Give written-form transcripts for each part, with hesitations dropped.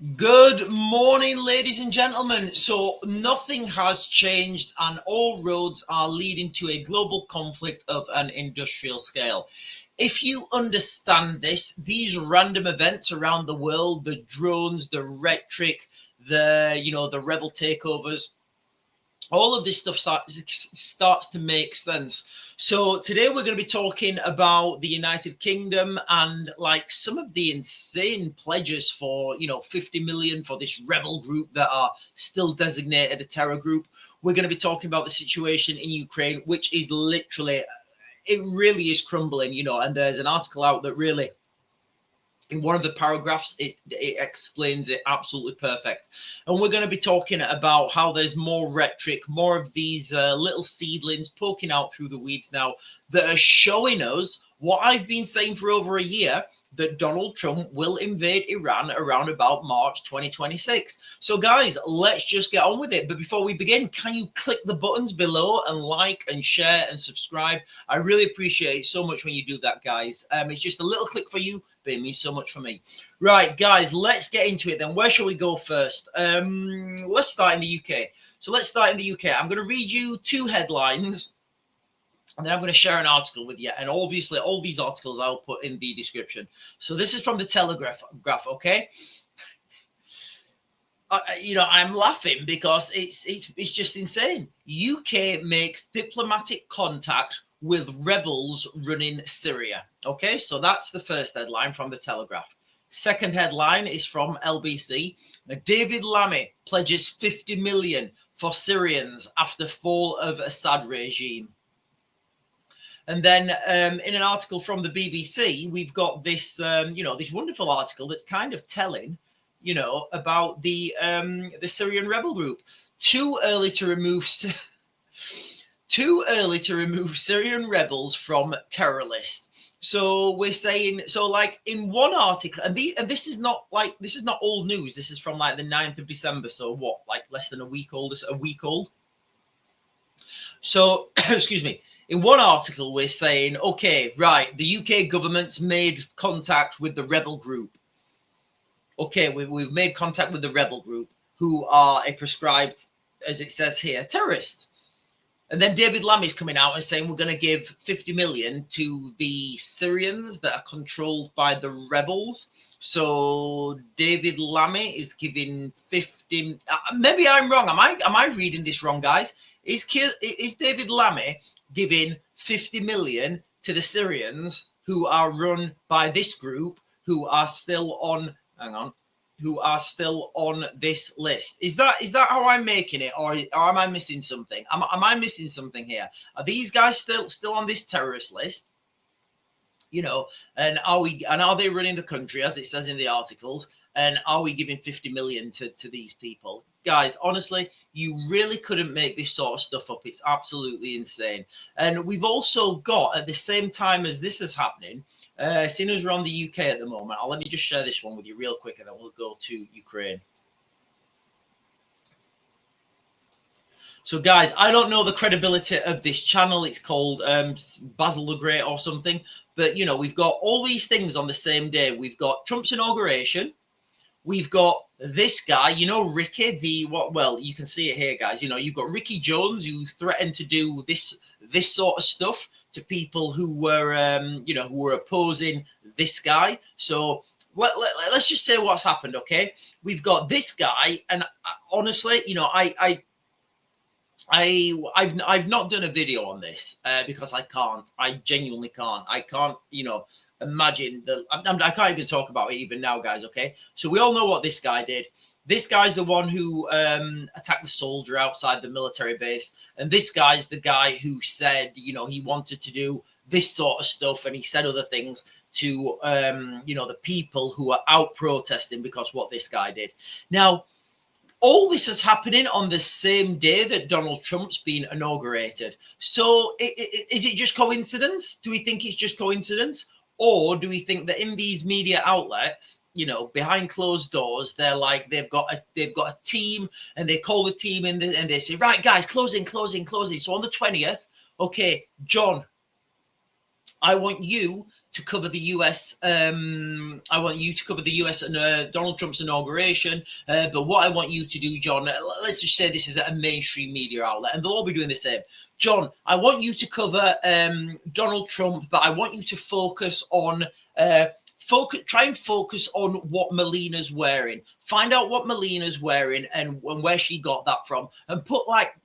Good morning, ladies and gentlemen. So nothing has changed and all roads are leading to a global conflict of an industrial scale. If you understand this, these random events around the world, the drones, the rhetoric, the rebel takeovers, all of this stuff starts to make sense. So today we're going to be talking about the United Kingdom and like some of the insane pledges for 50 million for this rebel group that are still designated a terror group. We're going to be talking about the situation in Ukraine, which is literally, it really is crumbling, and there's an article out that really, in one of the paragraphs, it explains it absolutely perfect. And we're going to be talking about how there's more rhetoric, more of these little seedlings poking out through the weeds now that are showing us what I've been saying for over a year, that Donald Trump will invade Iran around about March 2026. So guys, let's just get on with it. But before we begin, can you click the buttons below and like and share and subscribe? I really appreciate it so much when you do that, guys. It's just a little click for you, but it means so much for me. Right, guys, let's get into it then. Where shall we go first? Let's start in the UK. So let's start in the UK. I'm going to read you two headlines, and then I'm going to share an article with you. And obviously, all these articles I'll put in the description. So this is from the Telegraph, okay? I'm laughing because it's just insane. UK makes diplomatic contact with rebels running Syria. Okay, so that's the first headline from the Telegraph. Second headline is from LBC. Now, David Lammy pledges 50 million for Syrians after fall of Assad regime. And then in an article from the BBC, we've got this, this wonderful article that's kind of telling, about the Syrian rebel group. Too early to remove Syrian rebels from terror list. So we're saying, so like in one article, and this is not old news. This is from like the 9th of December. So what, like less than a week old? So, excuse me. In one article, we're saying, okay, right, the UK government's made contact with the rebel group. Okay, we've made contact with the rebel group, who are a prescribed, as it says here, terrorists. And then David Lammy's coming out and saying we're going to give 50 million to the Syrians that are controlled by the rebels. So David Lammy is giving 50. Maybe I'm wrong. Am I reading this wrong, guys? Is David Lammy giving 50 million to the Syrians who are run by this group, who are still on? Who are still on this list? Is that how I'm making it, or am I missing something? Am I missing something here? Are these guys still on this terrorist list? And are they running the country as it says in the articles? And are we giving 50 million to these people? Guys, honestly, you really couldn't make this sort of stuff up. It's absolutely insane. And we've also got, at the same time as this is happening, seeing as we're on the UK at the moment, let me just share this one with you real quick, and then we'll go to Ukraine. So, guys, I don't know the credibility of this channel. It's called Basil the Great or something. But, we've got all these things on the same day. We've got Trump's inauguration. We've got this guy, Ricky, you can see it here, guys. You've got Ricky Jones, who threatened to do this sort of stuff to people who were opposing this guy. So let's just say what's happened, okay? We've got this guy, and honestly, I've not done a video on this because I can't. I genuinely can't. I can't, imagine that. I can't even talk about it even now, guys. Okay, so we all know what this guy did. This guy's the one who attacked the soldier outside the military base, and this guy's the guy who said, he wanted to do this sort of stuff, and he said other things to, the people who are out protesting because what this guy did. Now, all this is happening on the same day that Donald Trump's been inaugurated. So is it just coincidence? Do we think it's just coincidence? Or do we think that in these media outlets, behind closed doors, they're like, they've got a team, and they call the team in and they say, right, guys, closing. So on the 20th, okay, John, I want you to cover the US. I want you to cover the US and Donald Trump's inauguration. But what I want you to do, John, let's just say this is a mainstream media outlet, and they'll all be doing the same. John, I want you to cover Donald Trump, but I want you to focus on try and focus on what Melina's wearing. Find out what Melina's wearing and where she got that from, and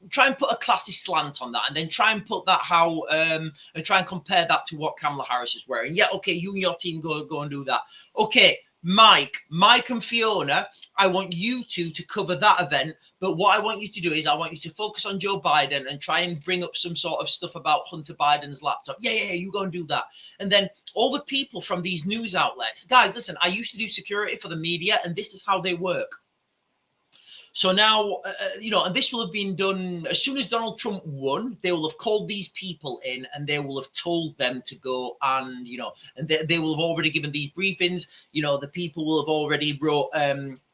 try and put a classy slant on that, and then try and put that and try and compare that to what Kamala Harris is wearing. Yeah, okay, you and your team go and do that. Okay, Mike and Fiona, I want you to cover that event. But what I want you to do is I want you to focus on Joe Biden and try and bring up some sort of stuff about Hunter Biden's laptop. Yeah, you go and do that. And then all the people from these news outlets, guys, listen, I used to do security for the media, and this is how they work. So now, and this will have been done as soon as Donald Trump won. They will have called these people in, and they will have told them to go and, and they will have already given these briefings. The people will have already wrote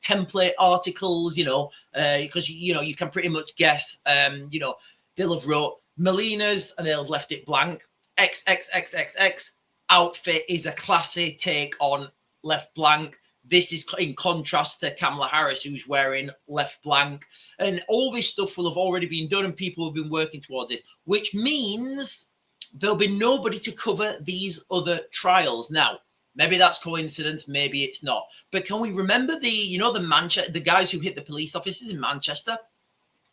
template articles, because, you can pretty much guess, they'll have wrote Melina's and they'll have left it blank. XXXXX outfit is a classy take on left blank. This is in contrast to Kamala Harris, who's wearing left blank. And all this stuff will have already been done, and people have been working towards this, which means there'll be nobody to cover these other trials. Now, maybe that's coincidence, maybe it's not. But can we remember the guys who hit the police officers in Manchester?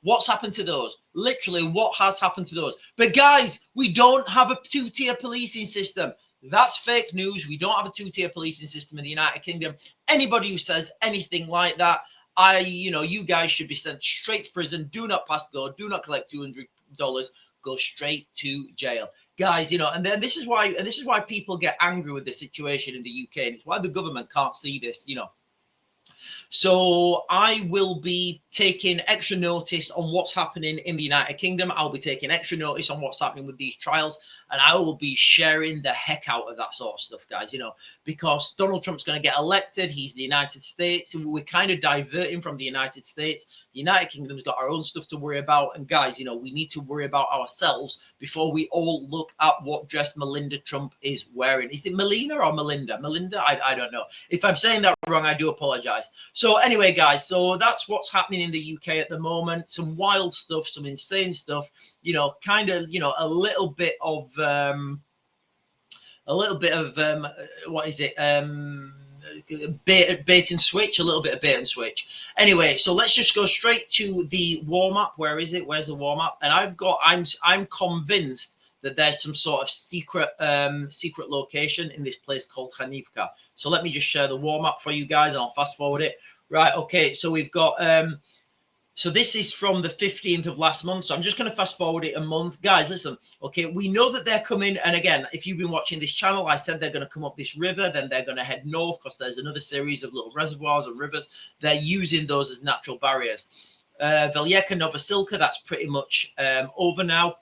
What's happened to those? Literally, what has happened to those? But guys, we don't have a two-tier policing system. That's fake news. We don't have a two-tier policing system in the United Kingdom. Anybody who says anything like that, you guys should be sent straight to prison. Do not pass go. Do not collect $200. Go straight to jail, guys. And then this is why people get angry with the situation in the UK, and it's why the government can't see this. So I will be taking extra notice on what's happening in the United Kingdom. I'll be taking extra notice on what's happening with these trials, and I will be sharing the heck out of that sort of stuff, guys, because Donald Trump's going to get elected. He's the United States, and we're kind of diverting from the United States. The United Kingdom's got our own stuff to worry about, and guys, we need to worry about ourselves before we all look at what dress Melinda Trump is wearing. Is it Melina or Melinda? Melinda? I don't know. If I'm saying that wrong, I do apologize. So anyway, guys, so that's what's happening in the UK at the moment. Some wild stuff, some insane stuff, kind of, a little bit of what is it? Bait and switch, a little bit of bait and switch. Anyway, so let's just go straight to the warm-up. Where is it? Where's the warm-up? And I'm convinced that there's some sort of secret location in this place called Hanivka. So let me just share the warm-up for you guys, and I'll fast forward it. Right, okay, so we've got so this is from the 15th of last month. So I'm just going to fast forward it a month. Guys, listen, okay, we know that they're coming. And again, if you've been watching this channel, I said they're going to come up this river. Then they're going to head north because there's another series of little reservoirs and rivers. They're using those as natural barriers. Veljeka, Novosilka, that's pretty much over now.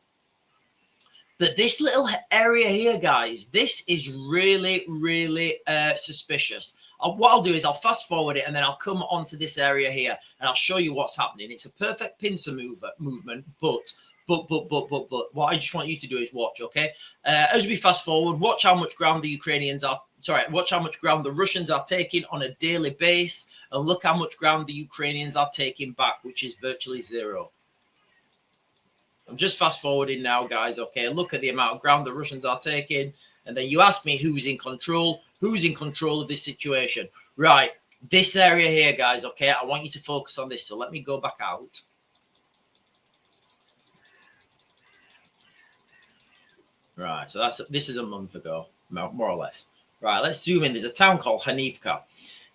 But this little area here, guys, this is really, really suspicious. What I'll do is I'll fast forward it, and then I'll come onto this area here, and I'll show you what's happening. It's a perfect pincer movement, but what I just want you to do is watch, okay? As we fast forward, watch how much ground watch how much ground the Russians are taking on a daily basis, and look how much ground the Ukrainians are taking back, which is virtually zero. I'm just fast forwarding now, guys. Okay, look at the amount of ground the Russians are taking. And then you ask me who's in control of this situation. Right, this area here, guys, okay, I want you to focus on this. So let me go back out. Right, so this is a month ago, more or less. Right, let's zoom in. There's a town called Hanivka.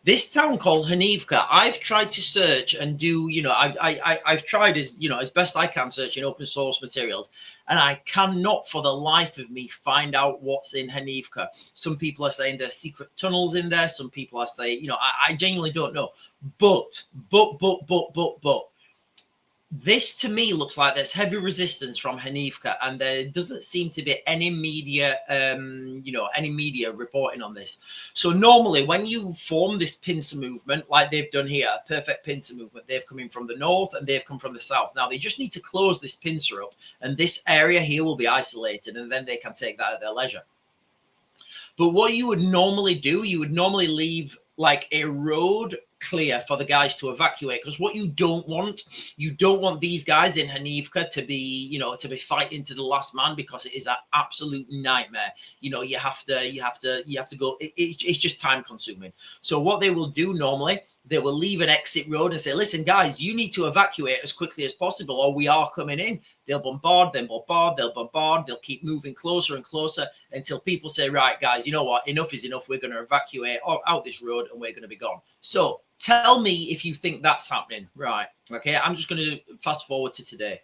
This town called Hanivka, I've tried to search and do, I've tried as best I can search in open source materials, and I cannot for the life of me find out what's in Hanivka. Some people are saying there's secret tunnels in there. Some people are saying, I genuinely don't know. But this to me looks like there's heavy resistance from Hanivka, and there doesn't seem to be any media, reporting on this. So normally when you form this pincer movement, like they've done here, a perfect pincer movement, they've come in from the north and they've come from the south. Now they just need to close this pincer up, and this area here will be isolated, and then they can take that at their leisure. But what you would normally do, you would normally leave like a road clear for the guys to evacuate, because what you don't want these guys in Hanivka to be, to be fighting to the last man, because it is an absolute nightmare. You have to go. It's just time consuming. So what they will do normally, they will leave an exit road and say, listen guys, you need to evacuate as quickly as possible or we are coming in. They'll bombard, they'll keep moving closer and closer until people say, right guys, you know what, enough is enough, we're going to evacuate out this road and we're going to be gone. So tell me if you think that's happening. Right. Okay. I'm just going to fast forward to today.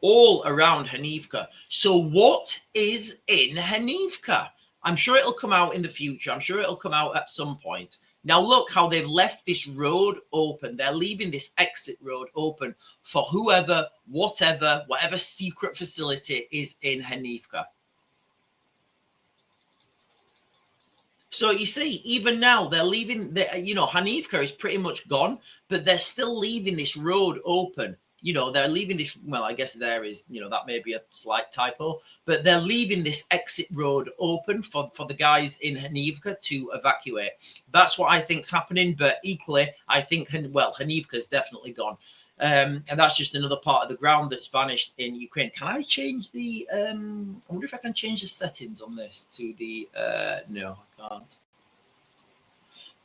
All around Hanivka. So what is in Hanivka? I'm sure it'll come out in the future. I'm sure it'll come out at some point. Now look how they've left this road open. They're leaving this exit road open for whoever, whatever secret facility is in Hanivka. So you see, even now they're leaving, Hanivka is pretty much gone, but they're still leaving this road open. They're leaving this, well, I guess there is, that may be a slight typo, but they're leaving this exit road open for the guys in Hanivka to evacuate. That's what I think's happening, but equally, I think, Hanivka's definitely gone. And that's just another part of the ground that's vanished in Ukraine. Can I change the, I wonder if I can change the settings on this to the, no, I can't.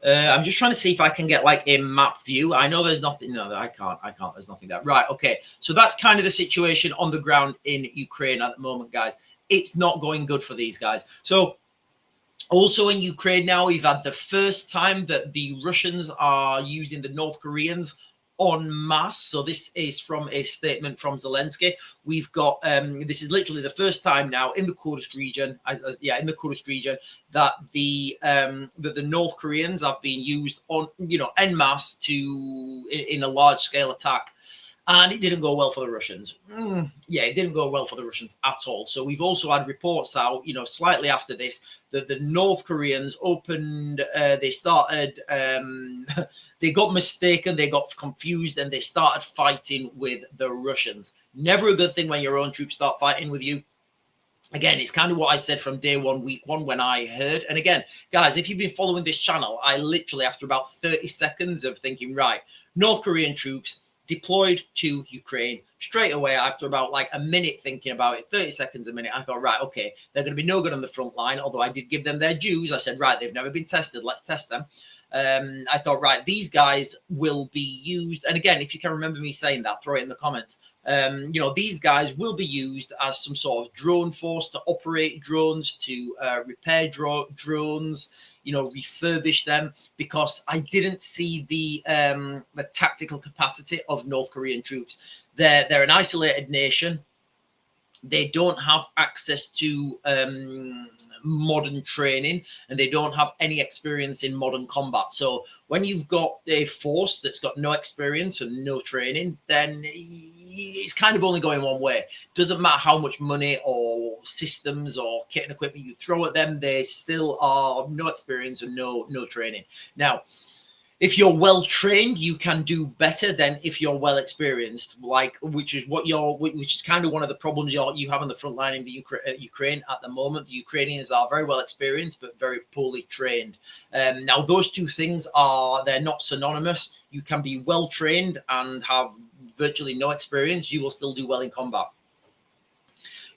I'm just trying to see if I can get like a map view. I know there's nothing. No, I can't. There's nothing there. Right. Okay. So that's kind of the situation on the ground in Ukraine at the moment, guys. It's not going good for these guys. So also in Ukraine now, we've had the first time that the Russians are using the North Koreans en masse. So this is from a statement from Zelensky. We've got this is literally the first time now in the Kursk region, in the Kursk region, that the North Koreans have been used on en masse in a large scale attack. And it didn't go well for the Russians. It didn't go well for the Russians at all. So we've also had reports out, slightly after this, that the North Koreans opened, they started, they got mistaken, they got confused, and they started fighting with the Russians. Never a good thing when your own troops start fighting with you. Again, it's kind of what I said from day one, week one, when I heard. And again, guys, if you've been following this channel, I literally, after about 30 seconds of thinking, right, North Korean troops deployed to Ukraine, straight away after about like a minute thinking about it, 30 seconds a minute, I thought, right, okay, they're going to be no good on the front line, although I did give them their dues. I said, right, they've never been tested, let's test them. I thought, right, these guys will be used. And again, if you can remember me saying that, throw it in the comments. These guys will be used as some sort of drone force to operate drones, to repair drones, refurbish them, because I didn't see the tactical capacity of North Korean troops. They're an isolated nation. They don't have access to modern training, and they don't have any experience in modern combat. So when you've got a force that's got no experience and no training, then it's kind of only going one way. Doesn't matter how much money or systems or kit and equipment you throw at them, they still are no experience and no training. Now, if you're well trained, you can do better than if you're well experienced, which is kind of one of the problems you have on the front line in the Ukraine at the moment. The Ukrainians are very well experienced but very poorly trained. Now, those two things they're not synonymous. You can be well trained and have virtually no experience. You will still do well in combat.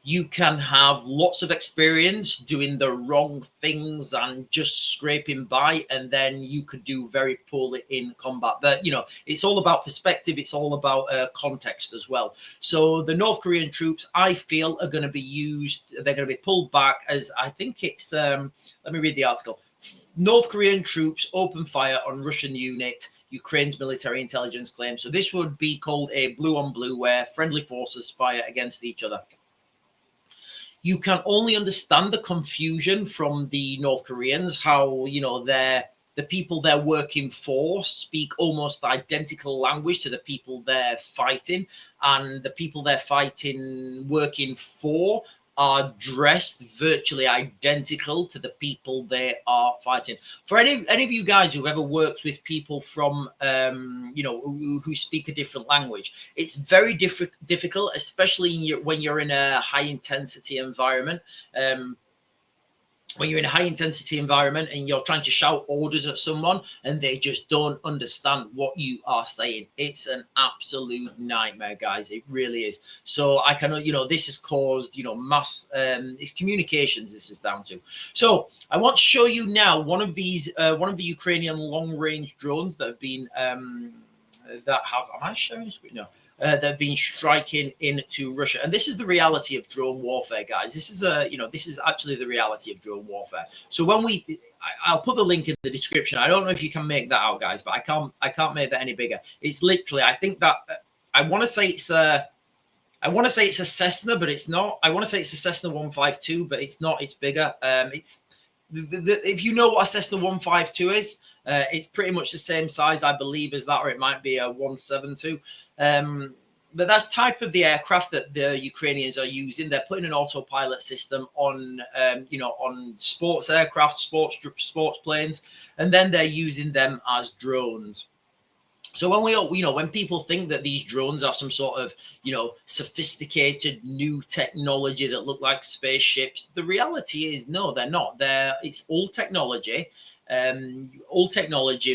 You can have lots of experience doing the wrong things and just scraping by, and then you could do very poorly in combat. But, it's all about perspective. It's all about context as well. So the North Korean troops, I feel, are going to be used. They're going to be pulled back as, I think it's, let me read the article. North Korean troops open fire on Russian unit, Ukraine's military intelligence claims. So this would be called a blue on blue, where friendly forces fire against each other. You can only understand the confusion from the North Koreans, how, the people they're working for speak almost identical language to the people they're fighting, and the people they're fighting, working for, are dressed virtually identical to the people they are fighting. For any of you guys who've ever worked with people from, who speak a different language, it's very difficult, especially when you're in a high intensity environment. When you're in a high intensity environment and you're trying to shout orders at someone and they just don't understand what you are saying, it's an absolute nightmare, guys. It really is. So I can, this has caused, mass, it's communications this is down to. So I want to show you now one of the Ukrainian long range drones that have been, am I sharing screen? No. They've been striking into Russia, and this is the reality of drone warfare, guys. This is this is actually the reality of drone warfare. So when I'll put the link in the description. I don't know if you can make that out, guys, but I can't make that any bigger. It's literally, I think that I want to say it's a Cessna, but it's not. I want to say it's a Cessna 152, but it's not. It's bigger. It's if you know what a Cessna 152 is, it's pretty much the same size, I believe, as that, or it might be a 172. But that's type of the aircraft that the Ukrainians are using. They're putting an autopilot system on, on sports aircraft, sports planes, and then they're using them as drones. So when people think that these drones are some sort of, sophisticated new technology that look like spaceships, the reality is no, they're not. It's old technology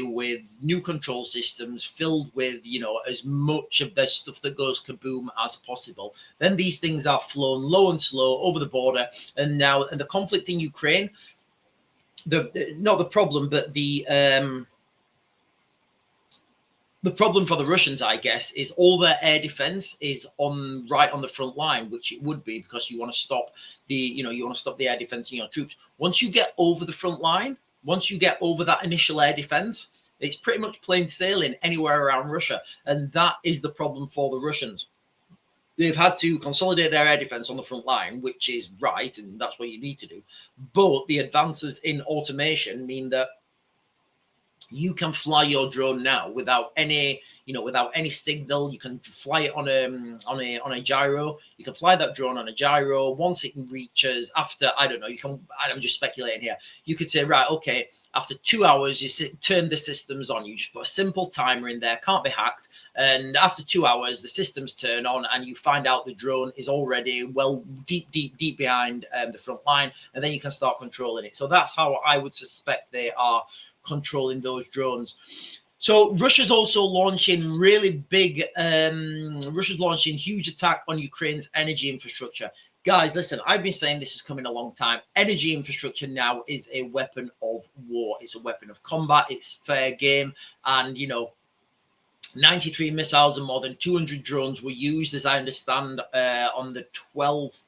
with new control systems filled with, as much of the stuff that goes kaboom as possible. Then these things are flown low and slow over the border. And now, the conflict in Ukraine, not the problem, but the problem for the Russians, I guess, is all their air defense is right on the front line, which it would be because you want to stop the air defense in your troops. Once you get over the front line, once you get over that initial air defense, it's pretty much plain sailing anywhere around Russia. And that is the problem for the Russians. They've had to consolidate their air defense on the front line, which is right, and that's what you need to do. But the advances in automation mean that you can fly your drone now without any signal. You can fly it on a gyro. You can fly that drone on a gyro. Once it reaches, after, I don't know, I'm just speculating here. You could say, right, okay, after 2 hours, you turn the systems on. You just put a simple timer in there, can't be hacked. And after 2 hours, the systems turn on and you find out the drone is already deep behind the front line. And then you can start controlling it. So that's how I would suspect they are controlling those drones. So Russia's also launching Russia's launching huge attack on Ukraine's energy infrastructure. Guys, listen, I've been saying this is coming a long time. Energy infrastructure now is a weapon of war. It's a weapon of combat. It's fair game. And, 93 missiles and more than 200 drones were used, as I understand, on the 12th.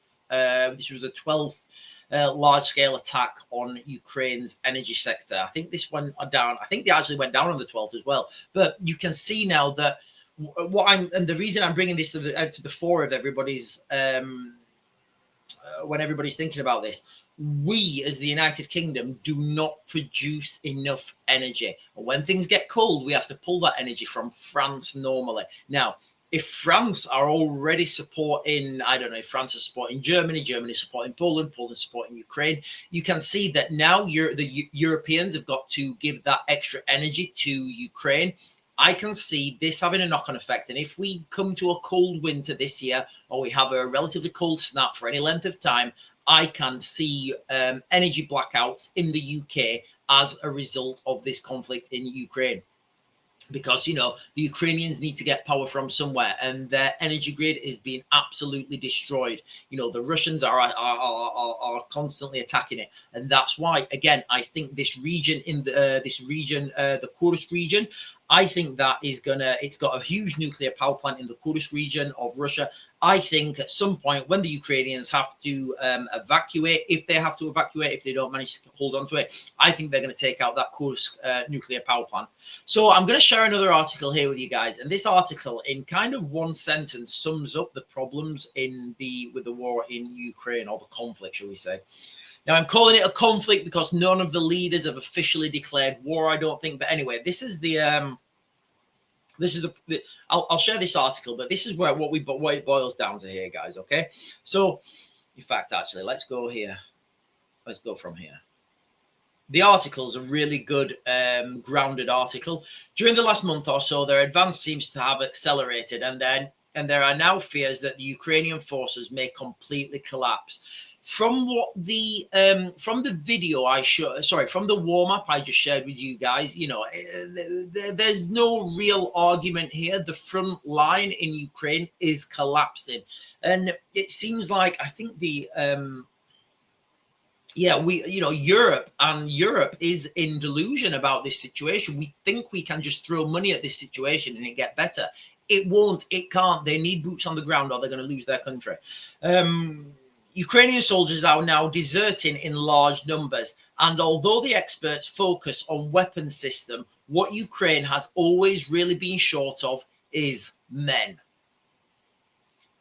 This was the 12th large-scale attack on Ukraine's energy sector. I think this went down. I think they actually went down on the 12th as well. But you can see now that and the reason I'm bringing this to the fore of everybody's when everybody's thinking about this, we as the United Kingdom do not produce enough energy. And when things get cold, we have to pull that energy from France normally. Now, if France are already supporting, I don't know, if France is supporting Germany, Germany is supporting Poland, Poland is supporting Ukraine, you can see that now the Europeans have got to give that extra energy to Ukraine. I can see this having a knock-on effect. And if we come to a cold winter this year, or we have a relatively cold snap for any length of time, I can see energy blackouts in the UK as a result of this conflict in Ukraine. Because, the Ukrainians need to get power from somewhere and their energy grid is being absolutely destroyed. The Russians are constantly attacking it. And that's why, again, I think this region, the Kursk region, I think that it's got a huge nuclear power plant in the Kursk region of Russia. I think at some point when the Ukrainians have to evacuate, if they don't manage to hold on to it, I think they're going to take out that Kursk nuclear power plant. So I'm going to share another article here with you guys. And this article, in kind of one sentence, sums up the problems with the war in Ukraine, or the conflict, shall we say. Now, I'm calling it a conflict because none of the leaders have officially declared war, I don't think. But anyway, I'll share this article, but this is what it boils down to here, guys. Okay, so In fact, actually, let's go here. Let's go from here. The article is a really good, grounded article. During the last month or so, their advance seems to have accelerated, and there are now fears that the Ukrainian forces may completely collapse. From what the from the video from the warm up I just shared with you guys, there's no real argument here. The front line in Ukraine is collapsing, and it seems like I think the Europe is in delusion about this situation. We think we can just throw money at this situation and it get better. It won't. It can't. They need boots on the ground, or they're going to lose their country. Ukrainian soldiers are now deserting in large numbers, and although the experts focus on weapons system, what Ukraine has always really been short of is men.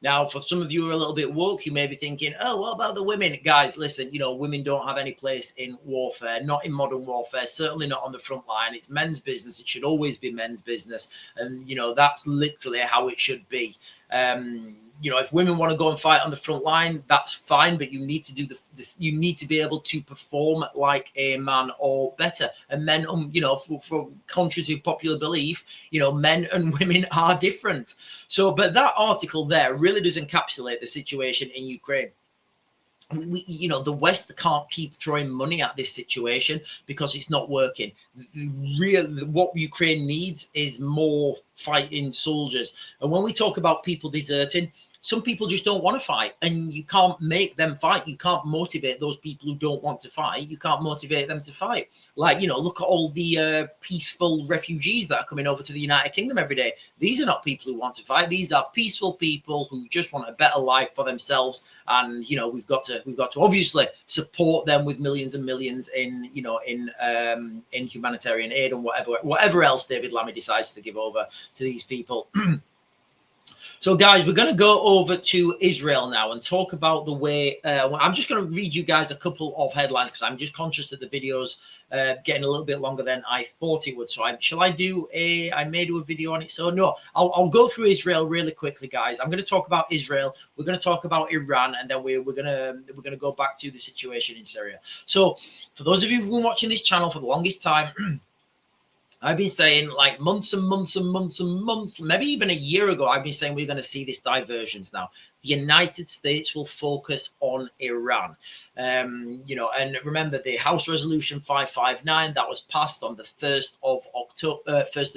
Now, for some of you who are a little bit woke, you may be thinking, oh, what about the women? Guys, listen, women don't have any place in warfare, not in modern warfare, certainly not on the front line. It's men's business. It should always be men's business. And, that's literally how it should be. If women want to go and fight on the front line, that's fine, but you need to do you need to be able to perform like a man or better. And men, for contrary to popular belief, men and women are different. So, but that article there really does encapsulate the situation in Ukraine. The West can't keep throwing money at this situation because it's not working. What Ukraine needs is more fighting soldiers. And when we talk about people deserting, some people just don't want to fight, and you can't make them fight. You can't motivate those people who don't want to fight. You can't motivate them to fight. Like, look at all the peaceful refugees that are coming over to the United Kingdom every day. These are not people who want to fight. These are peaceful people who just want a better life for themselves. And, we've got to obviously support them with millions and millions in humanitarian aid and whatever else David Lammy decides to give over to these people. So, guys, we're going to go over to Israel now and talk about the way. I'm just going to read you guys a couple of headlines because I'm just conscious that the video's getting a little bit longer than I thought it would. So, I may do a video on it. So, no, I'll go through Israel really quickly, guys. I'm going to talk about Israel. We're going to talk about Iran, and then we're going to go back to the situation in Syria. So, for those of you who've been watching this channel for the longest time, I've been saying like months and months and months and months, maybe even a year ago, I've been saying we're going to see this divergence now. The United States will focus on Iran. And remember the House Resolution 559 that was passed on the 1st of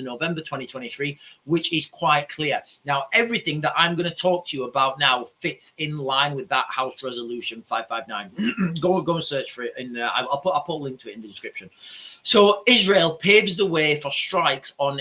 November 2023, which is quite clear. Now, everything that I'm going to talk to you about now fits in line with that House Resolution 559. Go and search for it, and I'll put a link to it in the description. So Israel paves the way for strikes on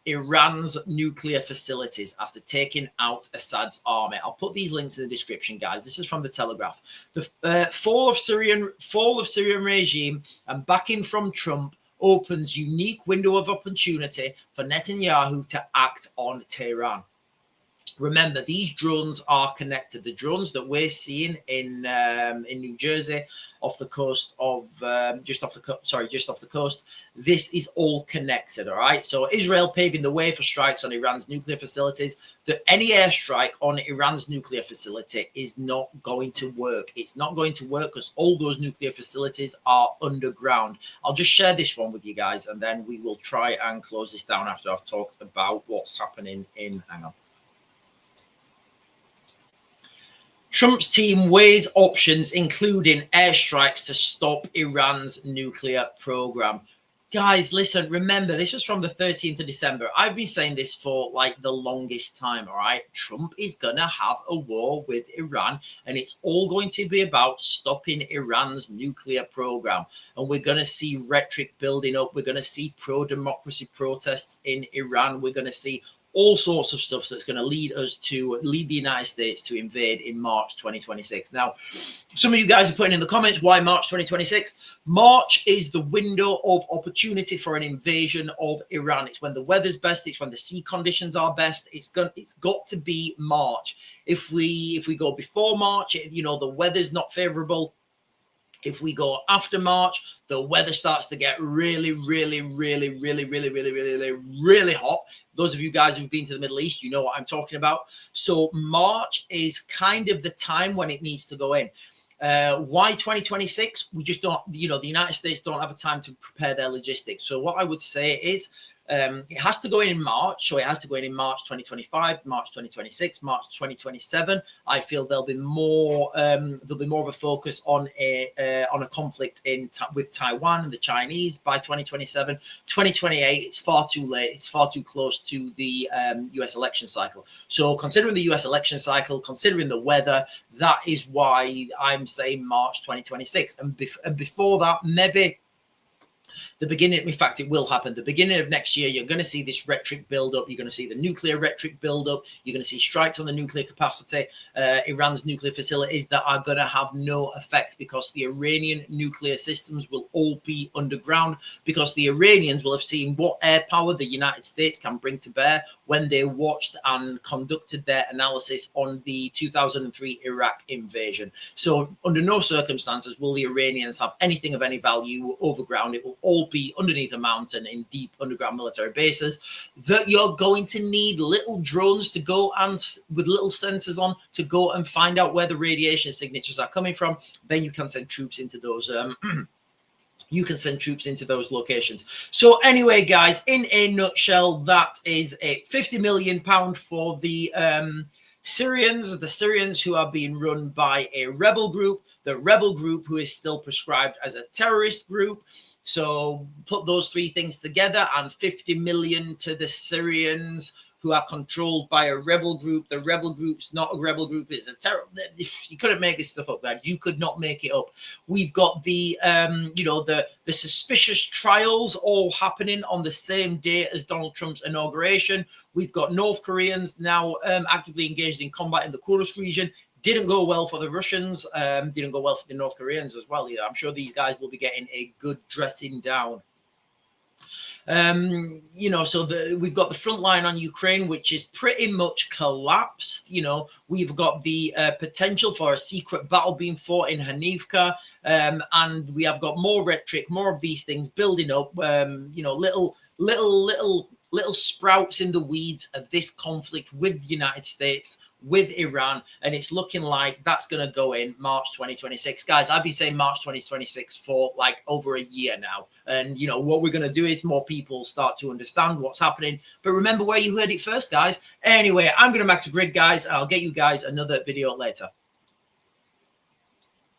Iran's nuclear facilities after taking out Assad's army. I'll put these links in the description, guys. This is from the Telegraph. The fall of Syrian regime and backing from Trump opens unique window of opportunity for Netanyahu to act on Tehran. Remember, these drones are connected. The drones that we're seeing in New Jersey, off the coast of just off the coast. This is all connected. All right. So Israel paving the way for strikes on Iran's nuclear facilities. Any airstrike on Iran's nuclear facility is not going to work. It's not going to work because all those nuclear facilities are underground. I'll just share this one with you guys, and then we will try and close this down after I've talked about what's happening in. Hang on. Trump's team weighs options, including airstrikes to stop Iran's nuclear program. Guys, listen, remember, this was from the 13th of December. I've been saying this for like the longest time, all right? Trump is going to have a war with Iran, and it's all going to be about stopping Iran's nuclear program. And we're going to see rhetoric building up. We're going to see pro-democracy protests in Iran. We're going to see all sorts of stuff that's going to lead the United States to invade in March 2026. Now, some of you guys are putting in the comments, why March 2026? March is the window of opportunity for an invasion of Iran. It's when the weather's best. It's when the sea conditions are best. It's got to be March. If we go before March, the weather's not favorable. If we go after March, the weather starts to get really, really, really, really, really, really, really, really hot. Those of you guys who've been to the Middle East, you know what I'm talking about. So March is kind of the time when it needs to go in. Why 2026? We just don't, the United States don't have a time to prepare their logistics. So what I would say is, it has to go in March. So it has to go in March 2025, March 2026, March 2027. I feel there'll be more of a focus on a conflict with Taiwan and the Chinese by 2027. 2028, it's far too late. It's far too close to the US election cycle. So considering the US election cycle, considering the weather, that is why I'm saying March 2026. And before that, maybe the beginning, in fact, it will happen. The beginning of next year, you're going to see this rhetoric build up. You're going to see the nuclear rhetoric build up. You're going to see strikes on the nuclear capacity, Iran's nuclear facilities that are going to have no effect because the Iranian nuclear systems will all be underground, because the Iranians will have seen what air power the United States can bring to bear when they watched and conducted their analysis on the 2003 Iraq invasion. So under no circumstances will the Iranians have anything of any value overground. It will all be underneath a mountain in deep underground military bases that you're going to need little drones to go and with little sensors on to go and find out where the radiation signatures are coming from. Then you can send troops into those locations. So anyway, guys, in a nutshell, that is a £50 million for the Syrians who are being run by a rebel group, the rebel group who is still prescribed as a terrorist group. So put those three things together, and 50 million to the Syrians who are controlled by a rebel group. The rebel group's not a rebel group. It's a terror. You couldn't make this stuff up, guys. You could not make it up. We've got the suspicious trials all happening on the same day as Donald Trump's inauguration. We've got North Koreans now actively engaged in combat in the Kursk region. Didn't go well for the Russians. Didn't go well for the North Koreans as well either. I'm sure these guys will be getting a good dressing down. So we've got the front line on Ukraine, which is pretty much collapsed. We've got the potential for a secret battle being fought in Hanivka, and we have got more rhetoric, more of these things building up. Little sprouts in the weeds of this conflict with the United States, with Iran, and it's looking like that's going to go in March 2026. Guys, I've been saying March 2026 for like over a year now, and what we're going to do is more people start to understand what's happening. But remember where you heard it first, guys. Anyway, I'm going to back to grid, guys. I'll get you guys another video later.